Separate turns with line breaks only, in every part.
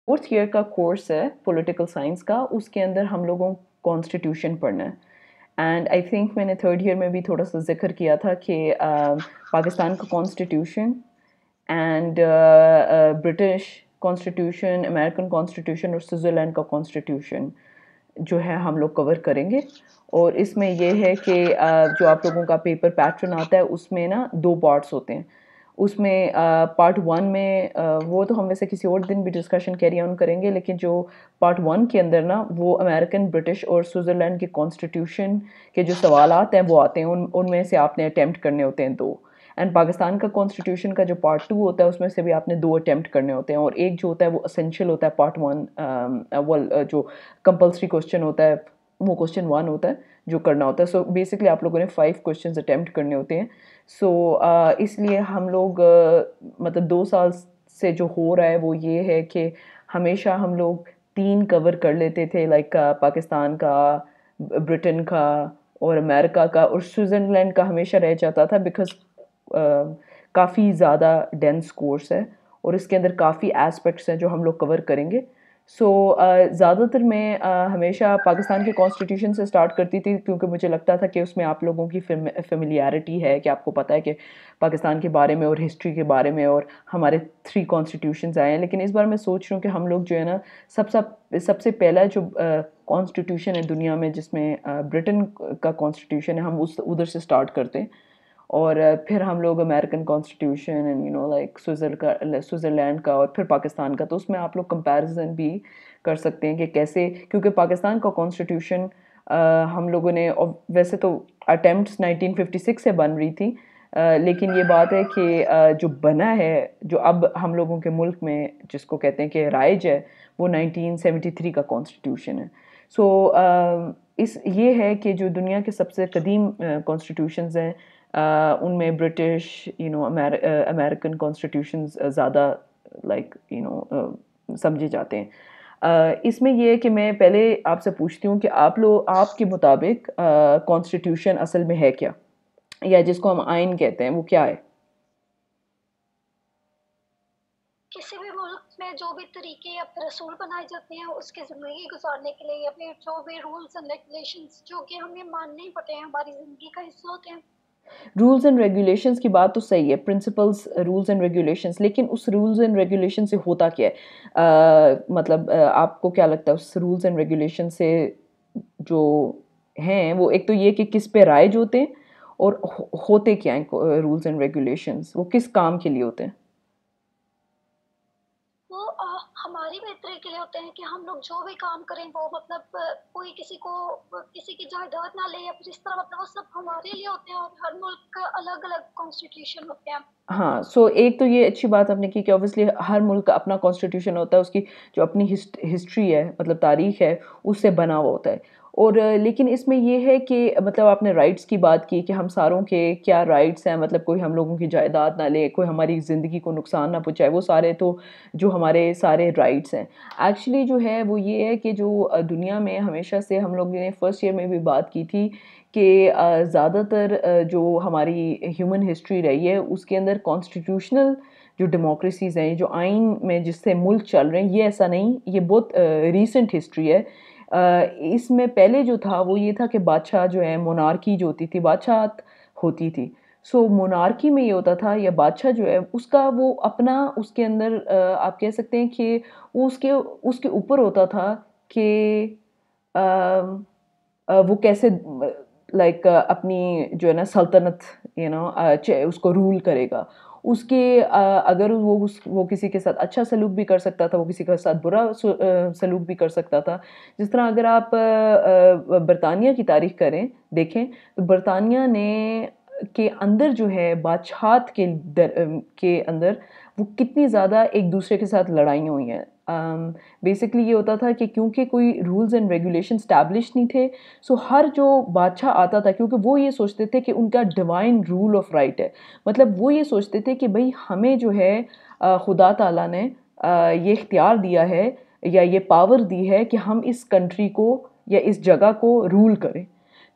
4th year का course है political science का, उसके अंदर हम लोगों को कॉन्स्टिट्यूशन पढ़ना है। एंड आई थिंक मैंने 3rd ईयर में भी थोड़ा सा जिक्र किया था कि पाकिस्तान का constitution and British constitution, American constitution और स्विट्ज़रलैंड का कॉन्स्टिट्यूशन जो है हम लोग कवर करेंगे। और इसमें यह है कि जो आप लोगों का पेपर पैटर्न आता है उसमें ना 2 पार्ट्स होते हैं। उसमें पार्ट 1 में वो तो हम वैसे किसी और दिन भी डिस्कशन कैरी ऑन करेंगे, लेकिन जो पार्ट 1 के अंदर ना वो अमेरिकन, ब्रिटिश और स्विट्ज़रलैंड के कॉन्स्टिट्यूशन के जो सवालात हैं वो आते हैं, उनमें से आपने अटेम्प्ट करने होते हैं 2। एंड पाकिस्तान का कॉन्स्टिट्यूशन का जो पार्ट 2 होता है उसमें से भी आपने 2 अटेम्प्ट करने होते हैं, और एक जो होता है वो असेंशियल होता है पार्ट 1, वो जो कंपल्सरी क्वेश्चन होता है वो क्वेश्चन 1 होता है जो करना होता है। सो बेसिकली आप लोगों ने 5 क्वेश्चंस अटेम्प्ट करने होते हैं। सो इसलिए हम लोग मतलब 2 साल से जो हो रहा है वो ये है कि हमेशा हम लोग 3 कवर कर लेते थे, लाइक पाकिस्तान का, ब्रिटेन का और अमेरिका का, और स्विट्ज़रलैंड का हमेशा रह जाता था बिकॉज काफ़ी ज़्यादा डेंस कोर्स है और इसके अंदर काफ़ी एस्पेक्ट्स हैं जो हम लोग कवर करेंगे। सो ज़्यादातर मैं हमेशा पाकिस्तान के कॉन्स्टिट्यूशन से स्टार्ट करती थी, क्योंकि मुझे लगता था कि उसमें आप लोगों की फेमिलियरिटी है, कि आपको पता है कि पाकिस्तान के बारे में और हिस्ट्री के बारे में, और हमारे 3 कॉन्स्टिट्यूशंस आए हैं। लेकिन इस बार मैं सोच रही हूँ कि हम लोग जो है ना सबसे पहला जो कॉन्स्टिट्यूशन है दुनिया में जिसमें ब्रिटेन का कॉन्स्टिट्यूशन है, हम उस उधर से स्टार्ट करते हैं। और फिर हम लोग American constitution and like Switzerland का और फिर पाकिस्तान का, तो उसमें आप लोग कंपैरिजन भी कर सकते हैं कि कैसे, क्योंकि पाकिस्तान का कॉन्स्टिट्यूशन हम लोगों ने, वैसे तो अटेम्प्ट्स 1956 से बन रही थी, लेकिन ये बात है कि जो बना है, जो अब हम लोगों के मुल्क में जिसको कहते हैं कि राइज है, वो 1973 का कॉन्स्टिट्यूशन है। सो इस ये है कि जो दुनिया के सबसे कदीम कॉन्स्टिट्यूशंस हैं उनमें ब्रिटिश, अमेरिकन कॉन्स्टिट्यूशंस ज़्यादा लाइक समझे जाते हैं। इसमें ये है कि मैं पहले आपसे पूछती हूँ कि आपके मुताबिक कॉन्स्टिट्यूशन असल में है क्या, या जिसको हम आइन कहते हैं, वो क्या है?
किसी भी मुल्क में जो भी तरीके या फिर रसूल बनाए जाते हैं उसकी ज़िंदगी गुजारने के लिए, या फिर जो भी रूल्स एंड रेगुलेशंस जो कि हमें मानने ही पड़ते हैं, हमारी ज़िंदगी का हिस्सा होते हैं।
रूल्स एंड रेगुलेशंस की बात तो सही है, प्रिंसिपल्स, रूल्स एंड रेगुलेशंस, लेकिन उस रूल्स एंड रेगुलेशन से होता क्या है? मतलब आपको क्या लगता है उस रूल्स एंड रेगुलेशन से जो हैं, वो एक तो ये कि किस पे राइज होते हैं, और होते क्या हैं रूल्स एंड रेगुलेशंस, वो किस काम के लिए होते हैं?
वो हमारी बेहतरी के लिए होते हैं कि हम लोग जो भी काम करें वो मतलब कोई किसी की जायदाद ना ले, या फिर इस तरह, मतलब वो सब हमारे लिए होते हैं, और हर मुल्क का अलग अलग कॉन्स्टिट्यूशन होते हैं।
हाँ, सो एक तो ये अच्छी बात आपने की कि ऑब्वियसली हर मुल्क का अपना कॉन्स्टिट्यूशन होता है, उसकी जो अपनी हिस्ट्री है, मतलब तारीख है, उससे बना हुआ होता है। और लेकिन इसमें ये है कि मतलब आपने राइट्स की बात की कि हम सारों के क्या राइट्स हैं, मतलब कोई हम लोगों की जायदाद ना ले, कोई हमारी ज़िंदगी को नुकसान ना पहुँचाए, वो सारे तो जो हमारे सारे राइट्स हैं। एक्चुअली जो है वो ये है कि जो दुनिया में हमेशा से हम लोगों ने फर्स्ट ईयर में भी बात की थी कि ज़्यादातर जो हमारी ह्यूमन हिस्ट्री रही है उसके अंदर कॉन्स्टिट्यूशनल जो डेमोक्रेसीज़ हैं, जो आइन में जिससे मुल्क चल रहे हैं, ये ऐसा नहीं, ये बहुत रीसेंट हिस्ट्री है। इसमें पहले जो था वो ये था कि बादशाह जो है, मोनार्की जो होती थी, बादशाहत होती थी। सो मोनार्की में ये होता था, या बादशाह जो है उसका वो अपना उसके अंदर आप कह सकते हैं कि वो उसके उसके ऊपर होता था कि वो कैसे लाइक अपनी जो है ना सल्तनत उसको रूल करेगा। उसके अगर वो किसी के साथ अच्छा सलूक भी कर सकता था, वो किसी के साथ बुरा सलूक भी कर सकता था। जिस तरह अगर आप बरतानिया की तारीख देखें, तो बरतानिया ने के अंदर जो है बादशाहत के अंदर वो कितनी ज़्यादा एक दूसरे के साथ लड़ाइयाँ हुई हैं। बेसिकली ये होता था कि क्योंकि कोई रूल्स एंड रेगुलेशन स्टैब्लिश नहीं थे, सो हर जो बादशाह आता था, क्योंकि वो ये सोचते थे कि उनका डिवाइन रूल ऑफ राइट है, मतलब वो ये सोचते थे कि भाई हमें जो है खुदा ताला ने ये इख्तियार दिया है या ये पावर दी है कि हम इस कंट्री को या इस जगह को रूल करें।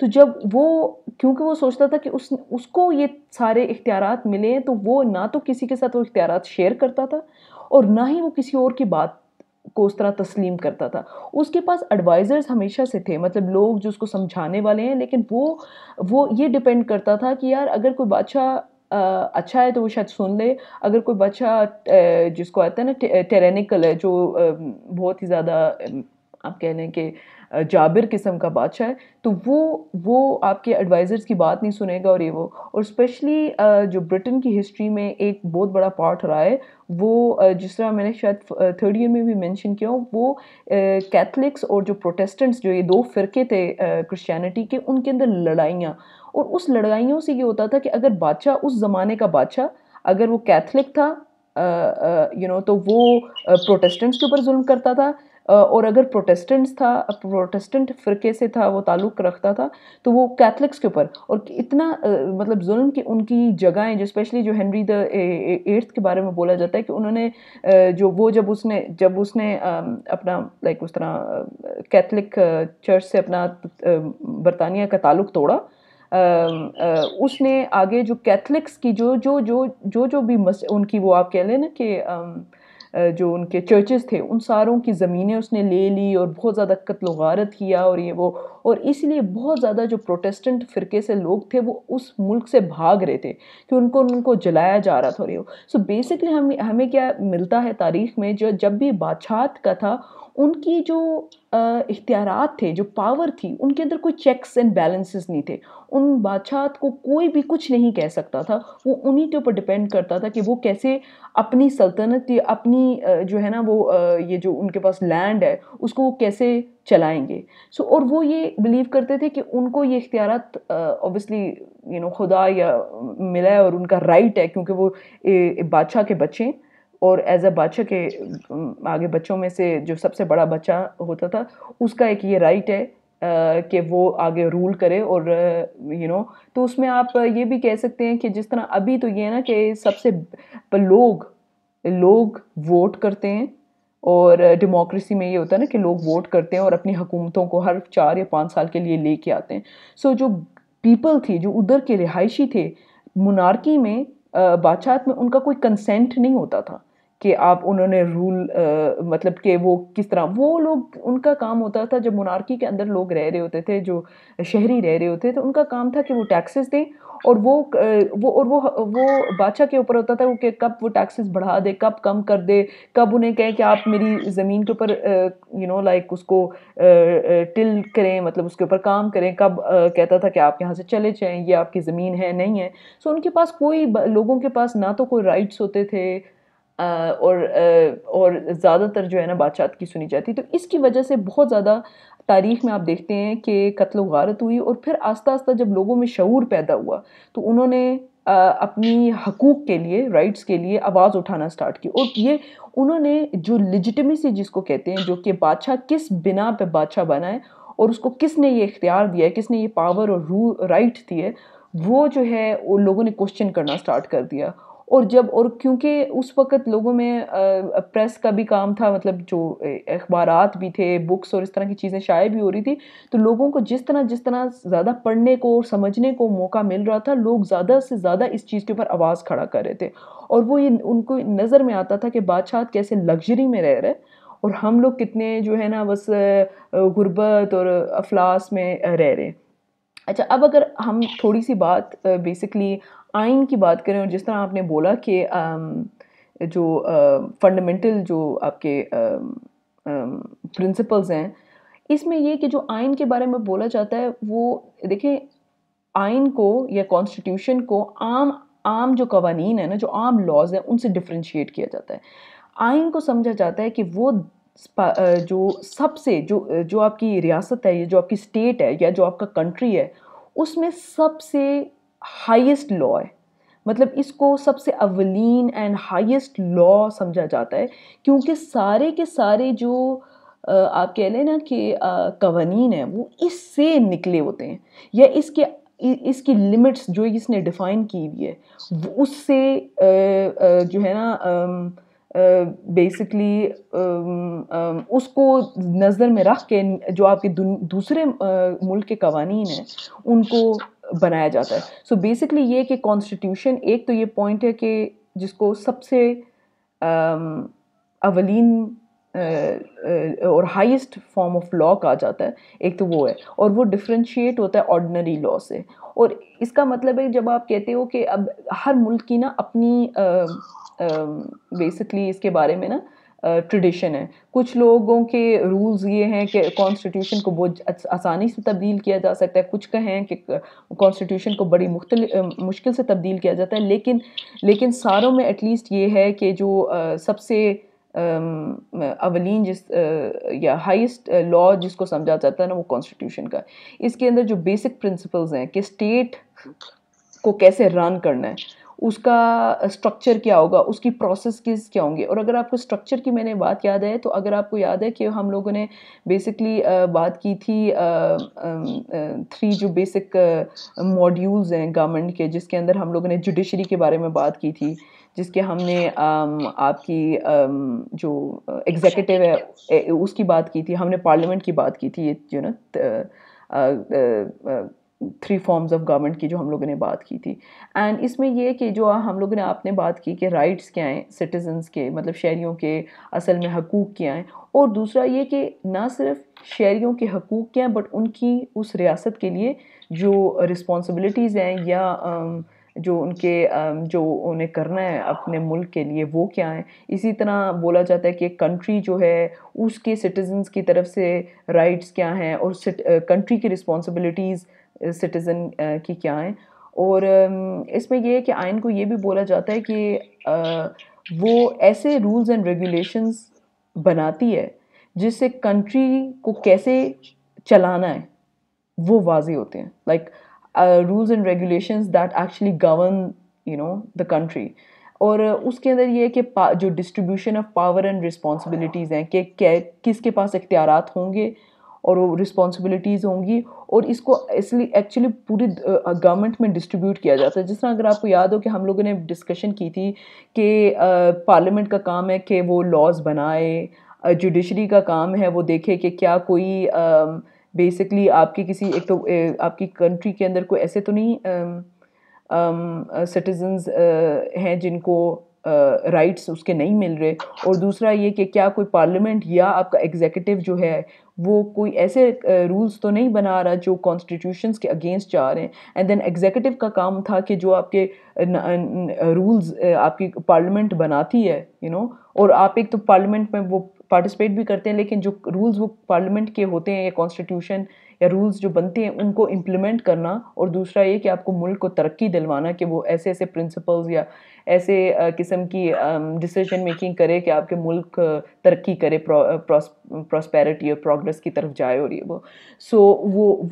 तो जब वो, क्योंकि वो सोचता था कि उसको ये सारे इख्तियारात मिले हैं, तो वो ना तो किसी के साथ वो इख्तियारात शेयर करता था, और ना ही वो किसी और की बात को उस तरह तस्लीम करता था। उसके पास एडवाइज़र्स हमेशा से थे, मतलब लोग जो उसको समझाने वाले हैं, लेकिन वो ये डिपेंड करता था कि यार अगर कोई बादशाह अच्छा है तो वो शायद सुन ले, अगर कोई बादशाह जिसको आता है ना टायरेनिकल है, जो बहुत ही ज़्यादा आप कह लें कि जाबिर किस्म का बादशाह है, तो वो आपके एडवाइज़र्स की बात नहीं सुनेगा और ये वो। और स्पेशली जो ब्रिटेन की हिस्ट्री में एक बहुत बड़ा पार्ट रहा है, वो जिस तरह मैंने शायद थर्ड ईयर में भी मेंशन किया हो, वो कैथलिक्स और जो प्रोटेस्टेंट्स, जो ये दो फ़िरके थे क्रिश्चियनिटी के, उनके अंदर लड़ाइयाँ। और उस लड़ाइयों से ये होता था कि अगर बादशाह, उस ज़माने का बादशाह अगर वो कैथलिक था, तो वो प्रोटेस्टेंट्स के ऊपर जुल्म करता था, और अगर प्रोटेस्टेंट्स था, प्रोटेस्टेंट फ़िरके से था, वो ताल्लुक़ रखता था, तो वो कैथलिक्स के ऊपर। और इतना मतलब जुल्म की उनकी जगहें, जो स्पेशली जो हेनरी द एट्थ के बारे में बोला जाता है कि उन्होंने जब उसने अपना लाइक उस तरह कैथलिक चर्च से अपना बरतानिया का ताल्लुक़ तोड़ा, उसने आगे जो कैथलिक्स की जो भी उनकी, वो आप कह लें ना कि जो उनके चर्चेस थे, उन सारों की ज़मीनें उसने ले ली और बहुत ज़्यादा कत्ल गारत किया और ये वो। और इसलिए बहुत ज़्यादा जो प्रोटेस्टेंट फ़िरके से लोग थे, वो उस मुल्क से भाग रहे थे कि उनको जलाया जा रहा था और ये वो। सो बेसिकली हमें क्या मिलता है तारीख़ में, जब भी बादशाहत का था, उनकी जो इख्तियारात थे, जो पावर थी, उनके अंदर कोई चेक्स एंड बैलेंसेस नहीं थे। उन बादशाहत को कोई भी कुछ नहीं कह सकता था। वो उन्हीं के ऊपर डिपेंड करता था कि वो कैसे अपनी सल्तनत या अपनी जो है ना वो ये जो उनके पास लैंड है, उसको वो कैसे चलाएँगे। सो और वो ये बिलीव करते थे कि उनको ये इख्तियारात ऑब्वियसली खुदा या मिला है और उनका राइट है, क्योंकि वो बादशाह के बच्चे हैं। और एज़ अ बादशाह के आगे बच्चों में से जो सबसे बड़ा बच्चा होता था, उसका एक ये राइट है कि वो आगे रूल करे। और तो उसमें आप ये भी कह सकते हैं कि जिस तरह अभी तो ये है ना कि सबसे लोग वोट करते हैं, और डेमोक्रेसी में ये होता है ना कि लोग वोट करते हैं और अपनी हुकूमतों को हर 4 या 5 साल के लिए लेके आते हैं। सो जो पीपल थी, जो उधर के रिहायशी थे, मोनार्की में बादशाहत में उनका कोई कंसेंट नहीं होता था कि आप उन्होंने मतलब कि वो किस तरह, वो लोग, उनका काम होता था, जब मोनार्की के अंदर लोग रह रहे होते थे, जो शहरी रह रहे होते थे, उनका काम था कि वो टैक्सेस दें। और वो बादशाह के ऊपर होता था कि कब वो टैक्सेस बढ़ा दे, कब कम कर दे, कब उन्हें कहे कि आप मेरी ज़मीन के ऊपर लाइक उसको टिल करें, मतलब उसके ऊपर काम करें, कब कहता था कि आप यहाँ से चले जाएं, ये आपकी ज़मीन है नहीं है। सो उनके पास लोगों के पास ना तो कोई राइट्स होते थे, और ज़्यादातर जो है ना बादशाहत की सुनी जाती। तो इसकी वजह से बहुत ज़्यादा तारीख़ में आप देखते हैं कि कत्ल गारत हुई। और फिर आस्ता आस्ता जब लोगों में शऊर पैदा हुआ, तो उन्होंने अपनी हकूक़ के लिए, राइट्स के लिए आवाज़ उठाना स्टार्ट की। और ये उन्होंने जो लेजिटिमेसी जिसको कहते हैं, जो कि बादशाह किस बिना पे बादशाह बना है और उसको किसने ये इख्तियार दिया है, किसने ये पावर और राइट दी है, वो जो है उन लोगों ने क्वेश्चन करना स्टार्ट कर दिया। और क्योंकि उस वक़्त लोगों में प्रेस का भी काम था, मतलब जो अखबारात भी थे, बुक्स और इस तरह की चीज़ें शाये भी हो रही थी, तो लोगों को जिस तरह ज़्यादा पढ़ने को और समझने को मौका मिल रहा था, लोग ज़्यादा से ज़्यादा इस चीज़ के ऊपर आवाज़ खड़ा कर रहे थे। और वो ये उनको नज़र में आता था कि बादशाह कैसे लग्ज़री में रह रहे, और हम लोग कितने जो है ना बस गुर्बत और अफ़लास में रह रहे हैं। अच्छा, अब अगर हम थोड़ी-सी बात बेसिकली आइन की बात करें, और जिस तरह आपने बोला कि जो फंडामेंटल जो आपके प्रिंसिपल्स हैं, इसमें ये कि जो आइन के बारे में बोला जाता है, वो देखिए, आइन को या कॉन्स्टिट्यूशन को आम आम जो कवानीन है ना, जो आम लॉज़ हैं, उनसे डिफरेंशिएट किया जाता है। आइन को समझा जाता है कि वो जो सबसे जो आपकी रियासत है, या जो आपकी स्टेट है, या जो आपका कंट्री है, उसमें सबसे हाईएस्ट लॉ है। मतलब इसको सबसे अवलीन एंड हाईएस्ट लॉ समझा जाता है, क्योंकि सारे के सारे जो आप कह लें ना कि कवानीन हैं, वो इससे निकले होते हैं, या इसकी लिमिट्स जो इसने डिफ़ाइन की हुई है, उससे जो है ना बेसिकली उसको नज़र में रख के जो आपके दूसरे मुल्क के कवानीन हैं, उनको बनाया जाता है। सो बेसिकली ये कि कॉन्स्टिट्यूशन, एक तो ये पॉइंट है कि जिसको सबसे अवलीन और हाईएस्ट फॉर्म ऑफ लॉ कहा जाता है, एक तो वो है, और वो डिफरेंशिएट होता है ऑर्डिनरी लॉ से। और इसका मतलब है जब आप कहते हो कि अब हर मुल्क की ना अपनी बेसिकली इसके बारे में ना ट्रेडिशन है। कुछ लोगों के रूल्स ये हैं कि कॉन्स्टिट्यूशन को बहुत आसानी से तब्दील किया जा सकता है, कुछ कहें कि कॉन्स्टिट्यूशन को बड़ी मुश्किल से तब्दील किया जाता है, लेकिन सारों में एटलीस्ट ये है कि जो सबसे अवलीन या हाईएस्ट लॉ जिसको समझा जाता है ना, वो कॉन्स्टिट्यूशन का। इसके अंदर जो बेसिक प्रिंसिपल्स हैं कि स्टेट को कैसे रन करना है, उसका स्ट्रक्चर क्या होगा, उसकी प्रोसेस क्या होंगे। और अगर आपको स्ट्रक्चर की मैंने बात याद है, तो अगर आपको याद है कि हम लोगों ने बेसिकली बात की थी 3 जो बेसिक मॉड्यूल्स हैं गवर्नमेंट के, जिसके अंदर हम लोगों ने जुडिशरी के बारे में बात की थी, जिसके हमने आपकी जो एग्जीक्यूटिव है उसकी बात की थी, हमने पार्लियामेंट की बात की थी, ये जो ना 3 फॉर्म्स ऑफ गवर्नमेंट की जो हम लोगों ने बात की थी। एंड इसमें ये कि जो हम लोगों ने आपने बात की कि राइट्स क्या हैं सिटीजन्स के, मतलब शहरियों के असल में हकूक़ क्या हैं, और दूसरा ये कि ना सिर्फ शहरियों के हकूक़ क्या हैं, बट उनकी उस रियासत के लिए जो रिस्पॉन्सिबिलिटीज़ हैं या जो उनके जो उन्हें करना है अपने मुल्क के लिए, वो क्या है। इसी तरह बोला जाता है कि कंट्री जो है उसके सिटीजन्स की तरफ से राइट्स क्या हैं, और कंट्री की रिस्पॉन्सिबिलिटीज़ सिटीज़न की क्या हैं। और इसमें ये है कि आइन को ये भी बोला जाता है कि वो ऐसे रूल्स एंड रेगुलेशंस बनाती है जिससे कंट्री को कैसे चलाना है वो वाज़ेह होते हैं, like rules and regulations that actually govern the country. और उसके अंदर ये है कि जो distribution of power and responsibilities हैं कि किसके पास इख्तियारात होंगे और वो रिस्पॉन्सिबिलिटीज़ होंगी, और इसको इसलिए एक्चुअली पूरी गवर्नमेंट में डिस्ट्रीब्यूट किया जाता है। जिस तरह अगर आपको याद हो कि हम लोगों ने डिस्कशन की थी कि पार्लियामेंट का काम है कि वो लॉज बनाए, जुडिशरी का काम है वो देखे कि क्या कोई बेसिकली आपकी किसी एक तो आपकी कंट्री के अंदर कोई ऐसे तो नहीं सिटीजन्स हैं जिनको राइट्स उसके नहीं मिल रहे, और दूसरा ये कि क्या कोई पार्लियामेंट या आपका एग्जीक्यूटिव जो है वो कोई ऐसे रूल्स तो नहीं बना रहा जो कॉन्स्टिट्यूशंस के अगेंस्ट जा रहे हैं। एंड देन एग्जीक्यूटिव का काम था कि जो आपके रूल्स आपकी पार्लियामेंट बनाती है और आप एक तो पार्लियामेंट में वो पार्टिसिपेट भी करते हैं, लेकिन जो रूल्स वो पार्लियामेंट के होते हैं या कॉन्स्टिट्यूशन या रूल्स जो बनते हैं उनको इम्प्लीमेंट करना, और दूसरा ये कि आपको मुल्क को तरक्की दिलवाना कि वो ऐसे ऐसे प्रिंसिपल्स या ऐसे किस्म की डिसीजन मेकिंग करे कि आपके मुल्क तरक्की करे, प्रॉस्पेरिटी और प्रोग्रेस की तरफ जाए, और ये वो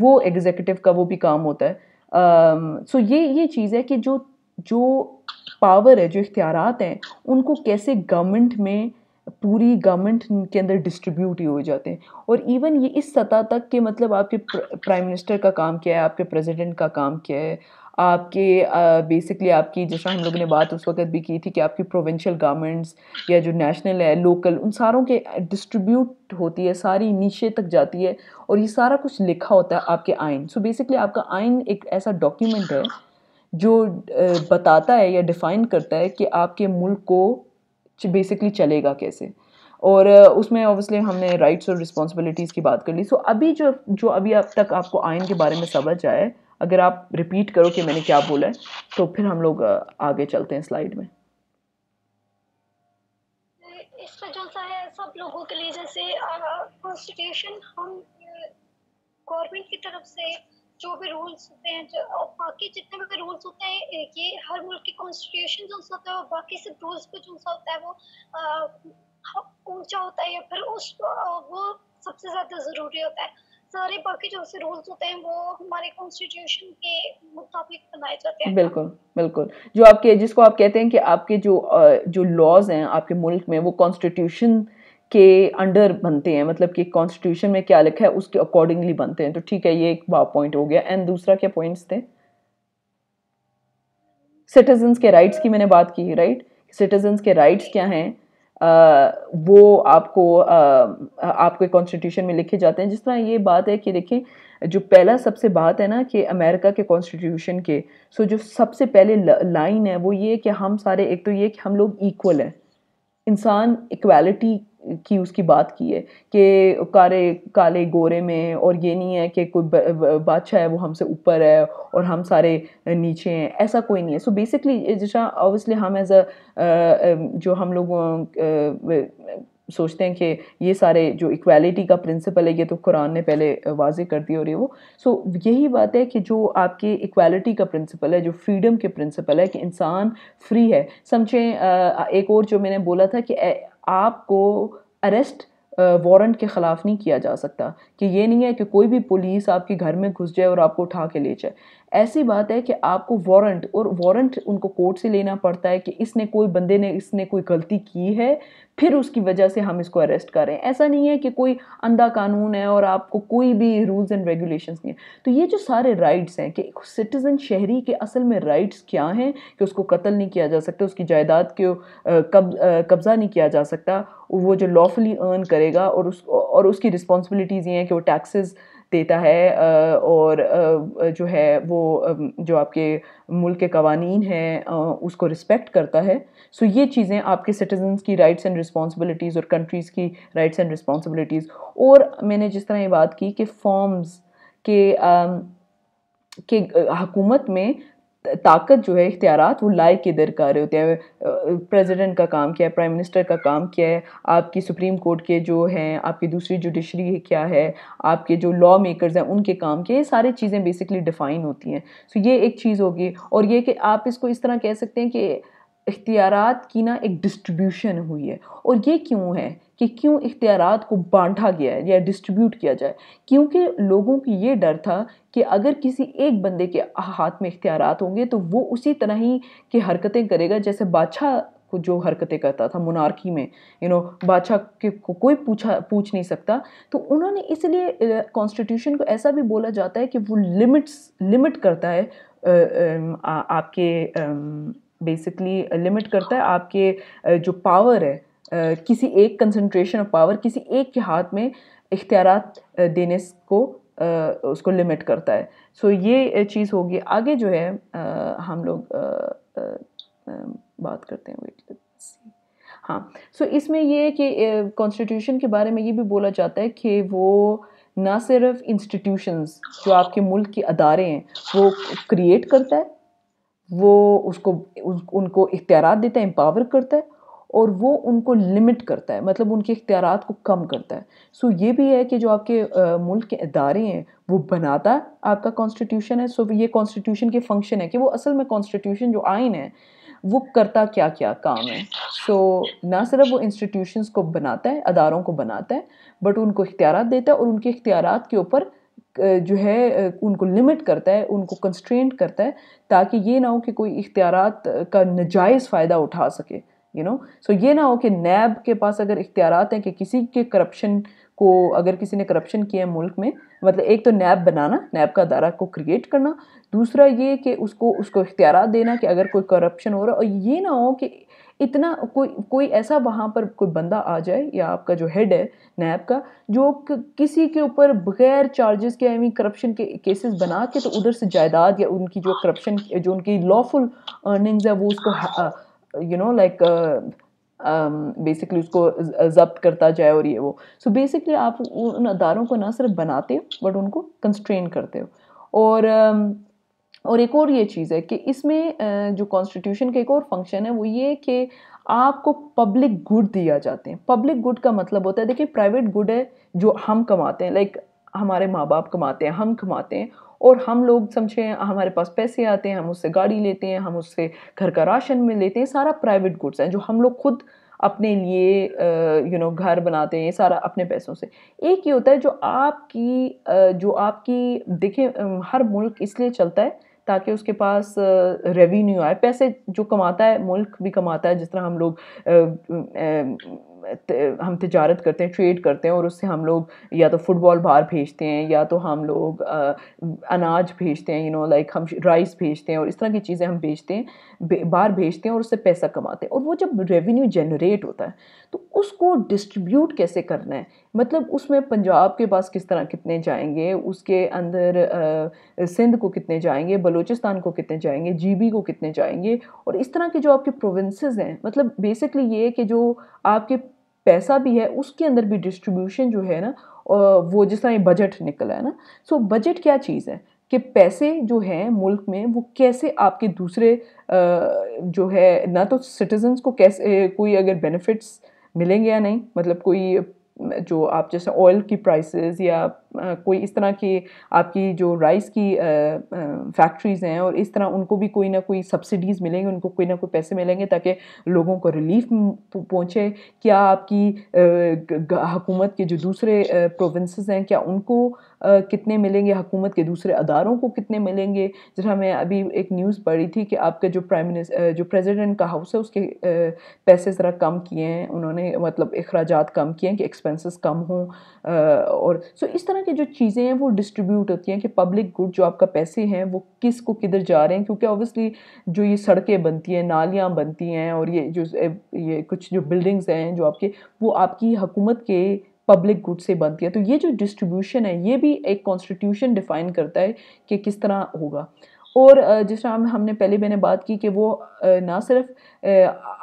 वो एग्जीक्यूटिव का वो भी काम होता है। सो ये चीज़ है कि जो पावर है, जो इख्तियारात हैं, उनको कैसे गवर्नमेंट में पूरी गवर्नमेंट के अंदर डिस्ट्रीब्यूट हो जाते हैं। और इवन ये इस सतह तक कि मतलब आपके प्राइम मिनिस्टर का काम क्या है, आपके प्रेसिडेंट का काम क्या है, आपके बेसिकली आपकी जैसा हम लोगों ने बात उस वक्त भी की थी कि आपकी प्रोविंशियल गवर्नमेंट्स या जो नेशनल है, लोकल, उन सारों के डिस्ट्रीब्यूट होती है, सारी नीचे तक जाती है, और ये सारा कुछ लिखा होता है आपके आइन। सो बेसिकली आपका आइन एक ऐसा डॉक्यूमेंट है जो बताता है या डिफ़ाइन करता है कि आपके मुल्क को बेसिकली चलेगा कैसे। और उसमें ऑब्वियसली हमने राइट्स और रिस्पॉन्सिबिलिटीज़ की बात कर ली। सो अभी जो अभी अब तक आपको आइन के बारे में समझ आए, अगर आप रिपीट करो कि मैंने क्या बोला है, तो फिर हम लोग आगे चलते हैं स्लाइड में।
इसमें जो सा है सब लोगों के लिए, जैसे कॉन्स्टिट्यूशन हम गवर्नमेंट की तरफ से जो भी रूल्स होते हैं, जो और बाकी जितने भी रूल्स होते हैं, ये हर मुल्क की कॉन्स्टिट्यूशन जो होता है और बाकी सब रूल्स पे जो होता है वो ऊंचा होता है, या फिर वो सबसे ज़्यादा ज़रूरी होता है। सारे बाकी जो से रूल्स होते हैं वो हमारे कॉन्स्टिट्यूशन के मुताबिक बनाए जाते हैं।
बिल्कुल बिल्कुल, जो आपके जिसको आप कहते हैं कि आपके जो लॉज हैं आपके मुल्क में, वो कॉन्स्टिट्यूशन के अंडर बनते हैं, मतलब कि कॉन्स्टिट्यूशन में क्या लिखा है उसके अकॉर्डिंगली बनते हैं। तो ठीक है, ये एक पॉइंट हो गया। एंड दूसरा क्या पॉइंट्स थे? सिटीजन्स के राइट्स की मैंने बात की, राइट। सिटीजन्स के राइट्स क्या हैं, वो आपके कॉन्स्टिट्यूशन में लिखे जाते हैं। जिस तरह ये बात है कि देखिए, जो पहला सबसे बात है ना कि अमेरिका के कॉन्स्टिट्यूशन के, सो जो सबसे पहले लाइन है वो ये कि हम सारे, एक तो ये कि हम लोग इक्वल हैं, इंसान इक्वालिटी की उसकी बात की है कि काले काले गोरे में, और ये नहीं है कि कोई बादशाह है वो हमसे ऊपर है और हम सारे नीचे हैं, ऐसा कोई नहीं है। सो बेसिकली जैसा ऑब्वियसली हम एज अ जो हम लोग सोचते हैं कि ये सारे जो इक्वालिटी का प्रिंसिपल है ये तो कुरान ने पहले वाजे कर दिया और ये वो, सो यही बात है कि जो आपके इक्वालिटी का प्रिंसिपल है, जो फ्रीडम के प्रिंसिपल है कि इंसान फ्री है। समझें एक और जो मैंने बोला था कि आपको अरेस्ट वारंट के ख़िलाफ़ नहीं किया जा सकता, कि ये नहीं है कि कोई भी पुलिस आपके घर में घुस जाए और आपको उठा के ले जाए। ऐसी बात है कि आपको वारंट, और वारंट उनको कोर्ट से लेना पड़ता है कि इसने कोई बंदे ने इसने कोई गलती की है, फिर उसकी वजह से हम इसको अरेस्ट करें। ऐसा नहीं है कि कोई अंधा कानून है और आपको कोई भी रूल्स एंड रेगुलेशंस नहीं है। तो ये जो सारे राइट्स हैं कि सिटीज़न शहरी के असल में राइट्स क्या हैं, कि उसको कत्ल नहीं किया जा सकता, उसकी जायदाद को कब्ज़ा नहीं किया जा सकता, वो जो लॉफुली अर्न करेगा, और उसकी रिस्पॉन्सिबिलिटीज़ ये हैं कि वो टैक्सेस देता है, और जो है वो जो आपके मुल्क के कवानीन हैं उसको रिस्पेक्ट करता है। सो ये चीज़ें आपके सिटीजन्स की राइट्स एंड रिस्पॉन्सिबिलिटीज़ और कंट्रीज़ की राइट्स एंड रिस्पॉन्सिबिलिटीज़। और मैंने जिस तरह ये बात की कि फॉर्म्स के हुकूमत में ताकत जो है, इख्तियारात वो लाए किधर कर रहे होते हैं। प्रेसिडेंट का काम क्या है, प्राइम मिनिस्टर का काम क्या है, आपकी सुप्रीम कोर्ट के जो हैं, आपकी दूसरी जुडिशरी क्या है, आपके जो लॉ मेकर्स हैं उनके काम क्या है, ये सारी चीज़ें बेसिकली डिफ़ाइन होती हैं। सो ये एक चीज़ होगी। और ये कि आप इसको इस तरह कह सकते हैं कि इख्तियारात की ना एक डिस्ट्रीब्यूशन हुई है। और ये क्यों है कि क्यों इख्तियारात को बांटा गया है या डिस्ट्रीब्यूट किया जाए, क्योंकि लोगों की ये डर था कि अगर किसी एक बंदे के हाथ में इख्तियारात होंगे तो वो उसी तरह ही की हरकतें करेगा जैसे बादशाह को जो हरकतें करता था मोनार्की में। बादशाह के को कोई पूछ नहीं सकता। तो उन्होंने इसलिए कॉन्स्टिट्यूशन को ऐसा भी बोला जाता है कि वो लिमिट करता है आपके बेसिकली लिमिट करता है आपके जो पावर है, किसी एक कंसंट्रेशन ऑफ पावर किसी एक के हाथ में इख्तियारात देने को उसको लिमिट करता है। सो ये चीज़ होगी। आगे जो है हम लोग बात करते हैं, वेट लेट्स सी। हाँ, सो इसमें ये है कि कॉन्स्टिट्यूशन के बारे में ये भी बोला जाता है कि वो ना सिर्फ इंस्टीट्यूशंस जो आपके मुल्क के अदारे हैं वो क्रिएट करता है, वो उनको इख्तियारात देता है, एम्पावर करता है, और वो उनको लिमिट करता है, मतलब उनके इख्तियारात को कम करता है। सो ये भी है कि जो आपके मुल्क के इदारे हैं वो बनाता आपका कॉन्स्टिट्यूशन है। सो ये कॉन्स्टिट्यूशन के फंक्शन है कि वो असल में कॉन्स्टिट्यूशन जो आइन है वो करता क्या क्या काम है। सो ना सिर्फ वो इंस्टीट्यूशंस को बनाता है, अदारों को बनाता है, बट उनको इख्तियारात देता है और उनके इख्तियारात के ऊपर जो है उनको लिमिट करता है, उनको कंस्ट्रेंट करता है, ताकि ये ना हो कि कोई इख्तियारात का नजायज़ फ़ायदा उठा सके। सो ये ना हो कि नैब के पास अगर इख्तियारात हैं कि किसी के करप्शन को, अगर किसी ने करप्शन किया है मुल्क में, मतलब एक तो नैब बनाना, नैब का अदारा को क्रिएट करना, दूसरा ये कि उसको इख्तियारात देना कि अगर कोई करप्शन हो रहा है, और ये ना हो कि इतना कोई ऐसा वहाँ पर कोई बंदा आ जाए या आपका जो हेड है नैब का, जो किसी के ऊपर बगैर चार्जेस के, आई मीन करप्शन के केसेस बना के, तो उधर से जायदाद या उनकी जो करप्शन जो उनकी लॉफुल अर्निंग्स है वो उसको लाइक बेसिकली उसको जब्त करता जाए और ये वो। सो बेसिकली आप उन अदारों को ना सिर्फ बनाते हो बट उनको कंस्ट्रेन करते हो। और एक और ये चीज़ है कि इसमें जो कॉन्स्टिट्यूशन का एक और फंक्शन है वो ये कि आपको पब्लिक गुड दिया जाते हैं। पब्लिक गुड का मतलब होता है, देखिए प्राइवेट गुड है जो हम कमाते हैं, लाइक हमारे माँ बाप कमाते हैं, हम कमाते हैं, और हम लोग समझें हमारे पास पैसे आते हैं, हम उससे गाड़ी लेते हैं, हम उससे घर का राशन में लेते हैं, सारा प्राइवेट गुड्स हैं जो हम लोग खुद अपने लिए घर बनाते हैं, ये सारा अपने पैसों से। एक ये होता है जो आपकी देखिए हर मुल्क इसलिए चलता है ताकि उसके पास रेवेन्यू आए, पैसे जो कमाता है मुल्क भी कमाता है। जिस तरह हम लोग हम तिजारत करते हैं, ट्रेड करते हैं, और उससे हम लोग या तो फुटबॉल बाहर भेजते हैं, या तो हम लोग अनाज भेजते हैं, लाइक हम राइस भेजते हैं और इस तरह की चीज़ें हम भेजते हैं, बाहर भेजते हैं और उससे पैसा कमाते हैं। और वो जब रेवेन्यू जनरेट होता है तो उसको डिस्ट्रीब्यूट कैसे करना है, मतलब उसमें पंजाब के पास किस तरह कितने जाएंगे, उसके अंदर सिंध को कितने जाएंगे, बलूचिस्तान को कितने जाएंगे, जीबी को कितने जाएंगे, और इस तरह के जो आपके प्रोविंसेस हैं, मतलब बेसिकली ये कि जो आपके पैसा भी है उसके अंदर भी डिस्ट्रीब्यूशन जो है ना, वो जिस तरह ये बजट निकला है ना, सो बजट क्या चीज़ है कि पैसे जो हैं मुल्क में वो कैसे आपके दूसरे जो है ना, तो सिटीजन्स को कैसे कोई अगर बेनिफिट्स मिलेंगे या नहीं, मतलब कोई जो आप जैसे ऑयल की प्राइसेस या कोई इस तरह की आपकी जो राइस की फैक्ट्रीज़ हैं और इस तरह उनको भी कोई ना कोई सब्सिडीज़ मिलेंगे, उनको कोई ना कोई पैसे मिलेंगे ताकि लोगों को रिलीफ पहुँचे। क्या आपकी हुकूमत के जो दूसरे प्रोविंसेस हैं क्या उनको कितने मिलेंगे, हुकूमत के दूसरे अदारों को कितने मिलेंगे। जैसा मैं अभी एक न्यूज़ पढ़ी थी कि आपका जो प्रेसिडेंट का हाउस है उसके पैसे ज़रा कम किए हैं उन्होंने, मतलब अखराजात कम किए हैं कि एक्सपेंसेस कम हों। और सो इस तरह की जो चीज़ें हैं वो डिस्ट्रीब्यूट होती हैं कि पब्लिक गुड जो आपका पैसे हैं वो किस को किधर जा रहे हैं, क्योंकि ऑब्वियसली जो ये सड़कें बनती हैं, नालियाँ बनती हैं और ये कुछ जो बिल्डिंग्स हैं जो आपके, वो आपकी हुकूमत के पब्लिक गुड से बनती है। तो ये जो डिस्ट्रीब्यूशन है ये भी एक कॉन्स्टिट्यूशन डिफ़ाइन करता है कि किस तरह होगा। और जिस तरह हमने पहले मैंने बात की कि वो ना सिर्फ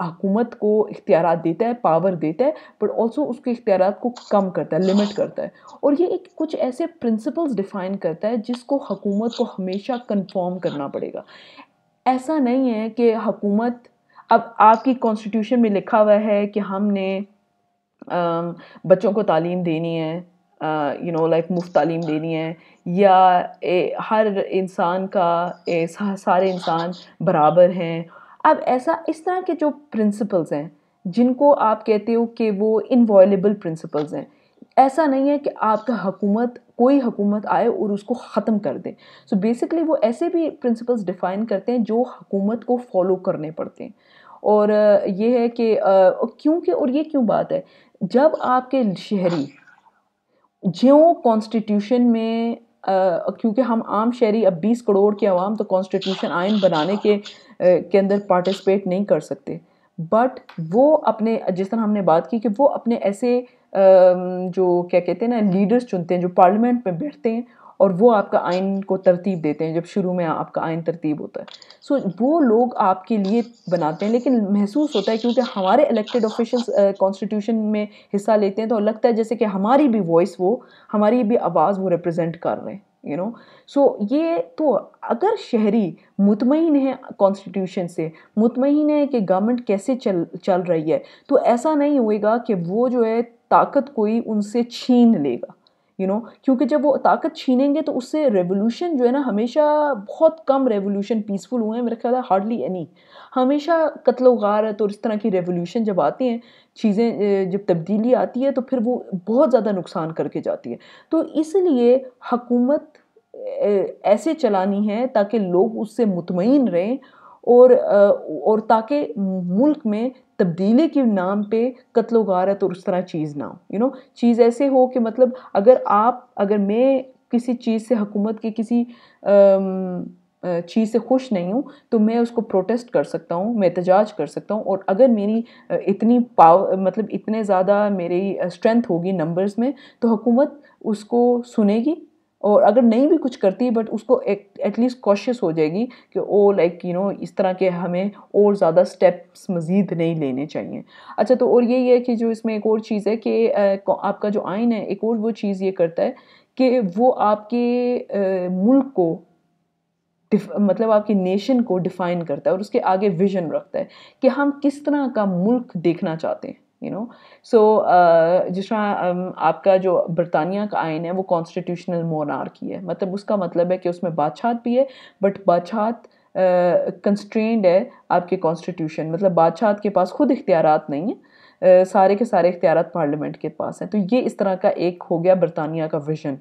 हुकूमत को इख्तियारात देता है, पावर देता है, बट ऑल्सो उसके इख्तियारात को कम करता है, लिमिट करता है। और ये एक कुछ ऐसे प्रिंसिपल्स डिफ़ाइन करता है जिसको हुकूमत को हमेशा कन्फर्म करना पड़ेगा। ऐसा नहीं है कि हुकूमत, अब आपकी कॉन्स्टिट्यूशन में लिखा हुआ है कि हमने बच्चों को तालीम देनी है, लाइक मुफ्त तालीम देनी है, या हर इंसान का सारे इंसान बराबर हैं। अब ऐसा इस तरह के जो प्रिंसिपल्स हैं जिनको आप कहते हो कि वो इनवॉयलेबल प्रिंसिपल्स हैं, ऐसा नहीं है कि आपका कोई हुकूमत आए और उसको ख़त्म कर दे। सो बेसिकली वो ऐसे भी प्रिंसिपल्स डिफ़ाइन करते हैं जो हुकूमत को फॉलो करने पड़ते हैं। और ये है कि क्योंकि, और ये क्यों बात है, जब आपके शहरी ज्यों कॉन्स्टिट्यूशन में क्योंकि हम आम शहरी अब 20 करोड़ की आवाम तो कॉन्स्टिट्यूशन आइन बनाने के अंदर पार्टिसिपेट नहीं कर सकते, बट वो अपने, जिस तरह हमने बात की कि वो अपने ऐसे जो क्या कहते हैं ना लीडर्स चुनते हैं जो पार्लियामेंट में बैठते हैं और वो आपका आइन को तरतीब देते हैं जब शुरू में आपका आइन तरतीब होता है। सो वो लोग आपके लिए बनाते हैं, लेकिन महसूस होता है क्योंकि हमारे इलेक्टेड ऑफिशियल्स कॉन्स्टिट्यूशन में हिस्सा लेते हैं तो लगता है जैसे कि हमारी भी वॉइस, वो हमारी भी आवाज़ वो रिप्रेजेंट कर रहे हैं। सो ये तो अगर शहरी मुतमईन है कॉन्स्टिट्यूशन से, मुतमईन है कि गवर्नमेंट कैसे चल रही है, तो ऐसा नहीं होएगा कि वो जो है ताकत कोई उनसे छीन लेगा। क्योंकि जब वो ताकत छीनेंगे तो उससे रेवोल्यूशन जो है ना, हमेशा बहुत कम रेवोल्यूशन पीसफुल हुए हैं, मेरा ख्याल है हार्डली एनी। हमेशा कत्ल गारत और इस तरह की रेवोल्यूशन जब आती हैं, चीज़ें जब तब्दीली आती है तो फिर वो बहुत ज़्यादा नुकसान करके जाती है। तो इसलिए हुकूमत ऐसे चलानी है ताकि लोग उससे मुतमईन रहें और ताकि मुल्क में तब्दीली के नाम पे कत्ल गारत और उस तरह चीज़ ना हो। चीज़ ऐसे हो कि मतलब अगर मैं किसी चीज़ से, हुकूमत की किसी चीज़ से खुश नहीं हूँ तो मैं उसको प्रोटेस्ट कर सकता हूँ, मैं एहतजाज कर सकता हूँ, और अगर मेरी इतनी पावर, मतलब इतने ज़्यादा मेरी स्ट्रेंथ होगी नंबर्स में, तो हुकूमत उसको सुनेगी, और अगर नहीं भी कुछ करती बट उसको एटलीस्ट कॉशियस हो जाएगी कि ओ इस तरह के हमें और ज़्यादा स्टेप्स मज़ीद नहीं लेने चाहिए। अच्छा, तो और यही है कि जो इसमें एक और चीज़ है कि आपका जो आइन है एक और वो चीज़ ये करता है कि वो आपके मुल्क को मतलब आपकी नेशन को डिफ़ाइन करता है और उसके आगे विजन रखता है कि हम किस तरह का मुल्क देखना चाहते हैं। सो जिस तरह आपका जो बरतानिया का आइन है वो कॉन्स्टिट्यूशनल मोनार्की है, मतलब उसका मतलब है कि उसमें बादशाहत भी है, बट बादशाहत कंस्ट्रेंड है आपके कॉन्स्टिट्यूशन, मतलब बादशाहत के पास खुद इख्तियारात नहीं है, सारे के सारे इख्तियारात पार्लियामेंट के पास हैं। तो ये इस तरह का एक हो गया बरतानिया का विजन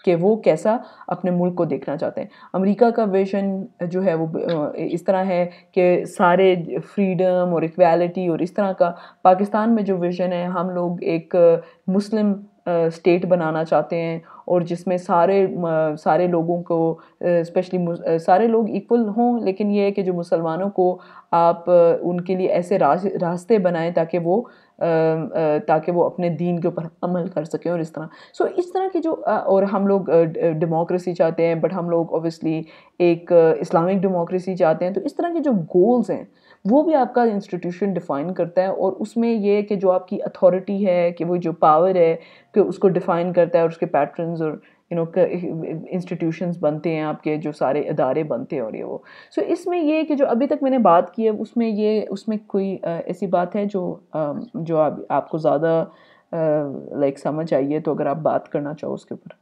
कि वो कैसा अपने मुल्क को देखना चाहते हैं। अमेरिका का विजन जो है वो इस तरह है कि सारे फ्रीडम और इक्वालिटी और इस तरह का। पाकिस्तान में जो विजन है, हम लोग एक मुस्लिम स्टेट बनाना चाहते हैं और जिसमें सारे लोगों को स्पेशली सारे लोग इक्वल हों, लेकिन ये है कि जो मुसलमानों को आप उनके लिए ऐसे रास्ते बनाएं ताकि वो अपने दीन के ऊपर अमल कर सकें और इस तरह। सो इस तरह की जो और हम लोग डेमोक्रेसी चाहते हैं, बट हम लोग ऑब्वियसली एक इस्लामिक डेमोक्रेसी चाहते हैं। तो इस तरह के जो गोल्स हैं वो भी आपका इंस्टीट्यूशन डिफ़ाइन करता है, और उसमें ये है कि जो आपकी अथॉरिटी है, कि वो जो पावर है कि उसको डिफ़ाइन करता है, और उसके पैटर्न्स और इंस्टीट्यूशंस बनते हैं, आपके जो सारे इदारे बनते हैं और ये वो। सो इसमें ये है कि जो अभी तक मैंने बात की है उसमें कोई ऐसी बात है जो आपको ज़्यादा लाइक समझ आई है, तो अगर आप बात करना चाहो उसके ऊपर।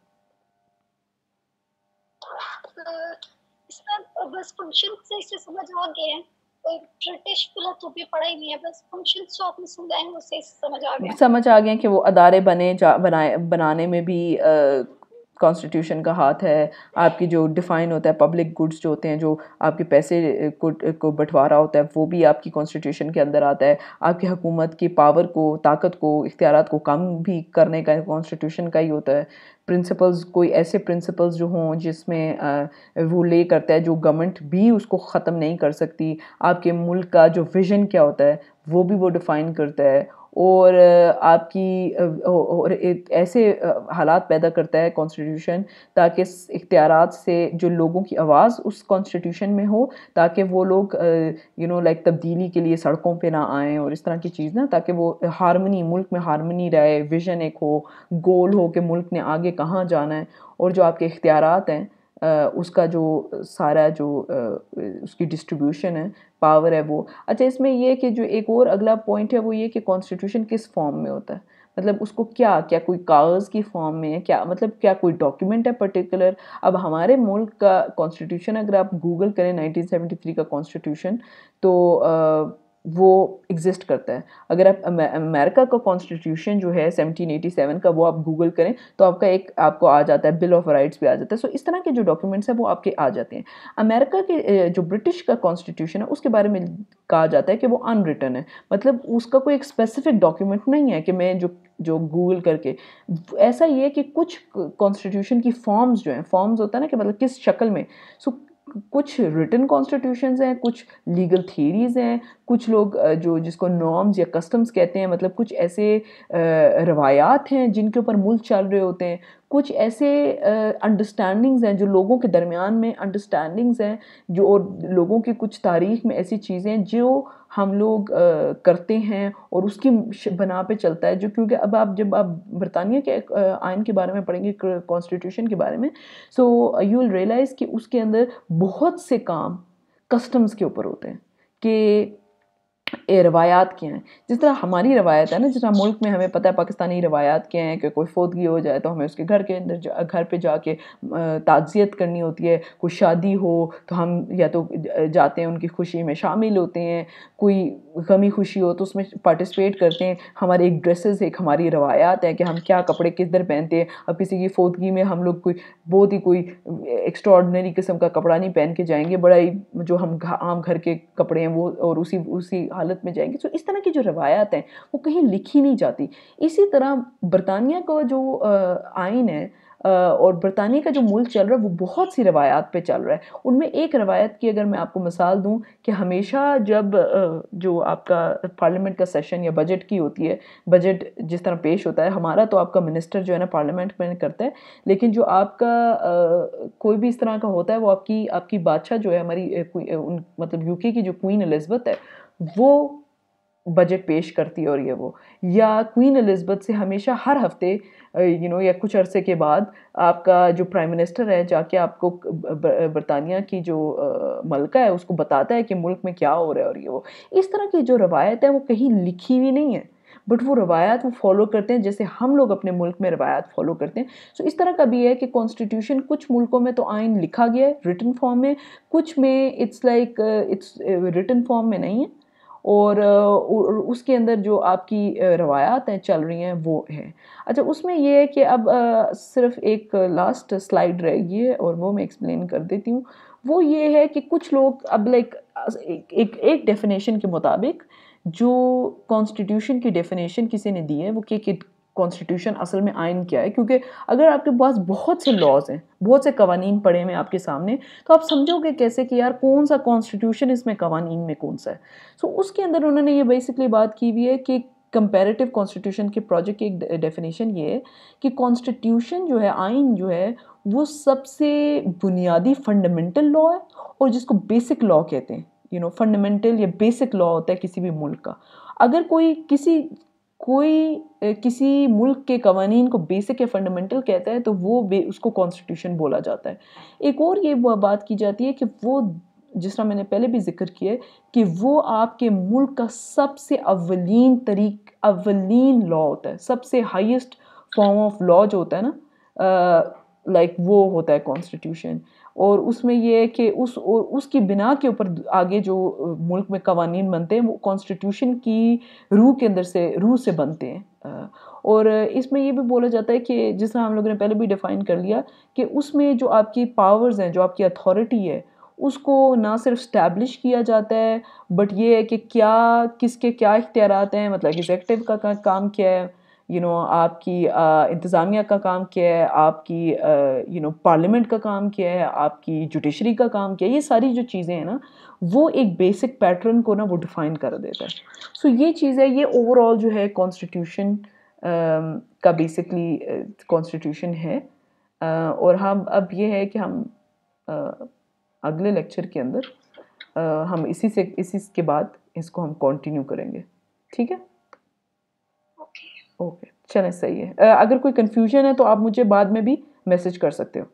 इसमें बस फंक्शन से इसे समझ आ गए हैं, ब्रिटिश फिलोसफी पढ़ा ही नहीं है, बस फंक्शन जो आपने समझाए हैं उससे समझ आ गया
कि वो अदारे बनाने में भी कॉन्स्टिट्यूशन का हाथ है। आपकी जो डिफ़ाइन होता है पब्लिक गुड्स जो होते हैं, जो आपके पैसे को बंटवारा होता है, वो भी आपकी कॉन्स्टिट्यूशन के अंदर आता है। आपकी हुकूमत की पावर को, ताकत को, इख्तियारात को कम भी करने का कॉन्स्टिट्यूशन का ही होता है। प्रिंसिपल्स, कोई ऐसे प्रिंसिपल्स जो हों जिसमें वो ले करता है, जो गवर्नमेंट भी उसको ख़त्म नहीं कर सकती। आपके मुल्क का जो विज़न क्या होता है वो भी वो डिफ़ाइन करता है, और आपकी और एक ऐसे हालात पैदा करता है कॉन्स्टिट्यूशन, ताकि इख्तियारात से जो लोगों की आवाज़ उस कॉन्स्टिट्यूशन में हो, ताकि वो लोग लाइक तब्दीली के लिए सड़कों पे ना आएँ और इस तरह की चीज़ ना, ताकि वो हारमनी, मुल्क में हारमनी रहे, विज़न एक हो, गोल हो कि मुल्क ने आगे कहाँ जाना है, और जो आपके इख्तियारात हैं उसका जो सारा जो उसकी डिस्ट्रीब्यूशन है, पावर है वो। अच्छा, इसमें ये कि जो एक और अगला पॉइंट है वो ये कि कॉन्स्टिट्यूशन किस फॉर्म में होता है, मतलब उसको क्या कोई कागज़ की फॉर्म में है, क्या मतलब क्या कोई डॉक्यूमेंट है पर्टिकुलर। अब हमारे मुल्क का कॉन्स्टिट्यूशन अगर आप गूगल करें 1973 का कॉन्स्टिट्यूशन, तो वो एग्जिस्ट करता है। अगर आप अमेरिका का कॉन्स्टिट्यूशन जो है 1787 का, वो आप गूगल करें तो आपको आ जाता है, बिल ऑफ राइट्स भी आ जाता है। सो इस तरह के जो डॉक्यूमेंट्स हैं वो आपके आ जाते हैं। अमेरिका के जो ब्रिटिश का कॉन्स्टिट्यूशन है उसके बारे में कहा जाता है कि वो अनरिटन है, मतलब उसका कोई एक स्पेसिफिक डॉक्यूमेंट नहीं है कि मैं जो गूगल करके। ऐसा ये है कि कुछ कॉन्स्टिट्यूशन की फॉर्म्स जो हैं, फॉर्म्स होता है ना कि मतलब किस शक्ल में। सो कुछ रिटन कॉन्स्टिट्यूशंस हैं, कुछ लीगल थियरीज़ हैं, कुछ लोग जो जिसको नॉर्म्स या कस्टम्स कहते हैं, मतलब कुछ ऐसे रवायात हैं जिनके ऊपर मुल्क चल रहे होते हैं, कुछ ऐसे अंडरस्टैंडिंग्स हैं जो लोगों के दरमियान में अंडरस्टैंडिंग्स हैं, जो और लोगों की कुछ तारीख़ में ऐसी चीज़ें जो हम लोग करते हैं और उसकी बना पे चलता है। जो क्योंकि अब जब आप बरतानिया के आइन के बारे में पढ़ेंगे, कॉन्स्टिट्यूशन के बारे में, सो यू विल रियलाइज़ कि उसके अंदर बहुत से काम कस्टम्स के ऊपर होते हैं कि रवायात क्या हैं। जिस तरह हमारी रवायत है ना, जिस तरह मुल्क में हमें पता है पाकिस्तानी रवायात क्या हैं, कि कोई फोतगी हो जाए तो हमें उसके घर के अंदर घर पे जाके ताज़ियत करनी होती है। कोई शादी हो तो हम या तो जाते हैं, उनकी खुशी में शामिल होते हैं, कोई गमी खुशी हो तो उसमें पार्टिसिपेट करते हैं। हमारे एक ड्रेसेस, एक हमारी रवायात है कि हम क्या कपड़े किधर पहनते हैं। अब किसी की फोतगी में हम लोग कोई एक्स्ट्राऑर्डिनरी किस्म का कपड़ा नहीं पहन के जाएंगे, बड़ा ही जो हम आम घर के कपड़े हैं वो, और उसी हालत में जाएंगे। तो इस तरह की जो रवायात हैं वो कहीं लिखी नहीं जाती। इसी तरह बरतानिया का जो आइन है और बरतानिया का जो मुल्क चल रहा है वो बहुत सी रवायात पे चल रहा है। उनमें एक रवायत की अगर मैं आपको मिसाल दूं कि हमेशा जब जो आपका पार्लियामेंट का सेशन या बजट की होती है, बजट जिस तरह पेश होता है, हमारा तो आपका मिनिस्टर जो है ना पार्लियामेंट में करता है, लेकिन जो आपका कोई भी इस तरह का होता है वो आपकी बादशाह जो है हमारी मतलब यूके की जो क्वीन एलिज़ाबेथ है वो बजट पेश करती है। और ये वो, या क्वीन एलिज़ाबेथ से हमेशा हर हफ्ते या कुछ अरसे के बाद आपका जो प्राइम मिनिस्टर है जाके आपको बरतानिया की जो मलका है उसको बताता है कि मुल्क में क्या हो रहा है। और ये वो, इस तरह की जो रवायत है वो कहीं लिखी हुई नहीं है, बट वो रवायात वो फॉलो करते हैं जैसे हम लोग अपने मुल्क में रवायात फॉलो करते हैं। सो इस तरह का भी है कि कॉन्स्टिट्यूशन कुछ मुल्कों में तो आइन लिखा गया है रिटन फॉर्म में, कुछ में इट्स रिटन फॉर्म में नहीं है, और उसके अंदर जो आपकी रवायात हैं चल रही हैं वो है। अच्छा, उसमें ये है कि अब सिर्फ एक लास्ट स्लाइड रह गई है और वो मैं एक्सप्लेन कर देती हूँ। वो ये है कि कुछ लोग अब लाइक एक डेफिनेशन के मुताबिक, जो कॉन्स्टिट्यूशन की डेफिनेशन किसी ने दी है वो कि कॉन्स्टिट्यूशन असल में आइन क्या है, क्योंकि अगर आपके पास बहुत से लॉज हैं, बहुत से कवानीन पड़े हुए आपके सामने, तो आप समझोगे कैसे कि यार कौन सा कॉन्स्टिट्यूशन इसमें कवानीन में कौन सा है। सो उसके अंदर उन्होंने ये बेसिकली बात की हुई है कि कंपैरेटिव कॉन्स्टिट्यूशन के प्रोजेक्ट की एक डेफिनेशन ये है कि कॉन्स्टिट्यूशन जो है, आइन जो है, वो सबसे बुनियादी फंडामेंटल लॉ है और जिसको बेसिक लॉ कहते हैं। फंडामेंटल या बेसिक लॉ होता है किसी भी मुल्क का। अगर कोई किसी मुल्क के कवानीन को बेसिक या फंडामेंटल कहता है तो वो उसको कॉन्स्टिट्यूशन बोला जाता है। एक और ये बात की जाती है कि वो, जिस तरह मैंने पहले भी जिक्र किया है, कि वो आपके मुल्क का सबसे अव्वलीन लॉ होता है, सबसे हाईएस्ट फॉर्म ऑफ लॉ जो होता है ना, लाइक वो होता है कॉन्स्टिट्यूशन। और उसमें ये है कि उसकी बिना के ऊपर आगे जो मुल्क में कवानीन बनते हैं वो कॉन्स्टिट्यूशन की रूह से बनते हैं। और इसमें ये भी बोला जाता है कि जिस तरह हम लोगों ने पहले भी डिफ़ाइन कर लिया कि उसमें जो आपकी पावर्स हैं, जो आपकी अथॉरिटी है, उसको ना सिर्फ स्टैब्लिश किया जाता है, बट ये है कि किसके क्या इख्तियारात हैं, मतलब एग्जेक्टिव का काम क्या है, आपकी इंतज़ामिया का काम क्या है, आपकी पार्लियामेंट का काम क्या है, आपकी जुडिशरी का काम क्या है, ये सारी जो चीज़ें हैं ना, वो एक बेसिक पैटर्न को ना वो डिफ़ाइन कर देता है। सो ये चीज़ है, ये ओवरऑल जो है कॉन्स्टिट्यूशन का बेसिकली कॉन्स्टिट्यूशन है। और हम अब ये है कि हम अगले लेक्चर के अंदर हम इसी के बाद इसको हम कंटिन्यू करेंगे। ठीक है, ओके, चलें, सही है। अगर कोई कंफ्यूजन है तो आप मुझे बाद में भी मैसेज कर सकते हो।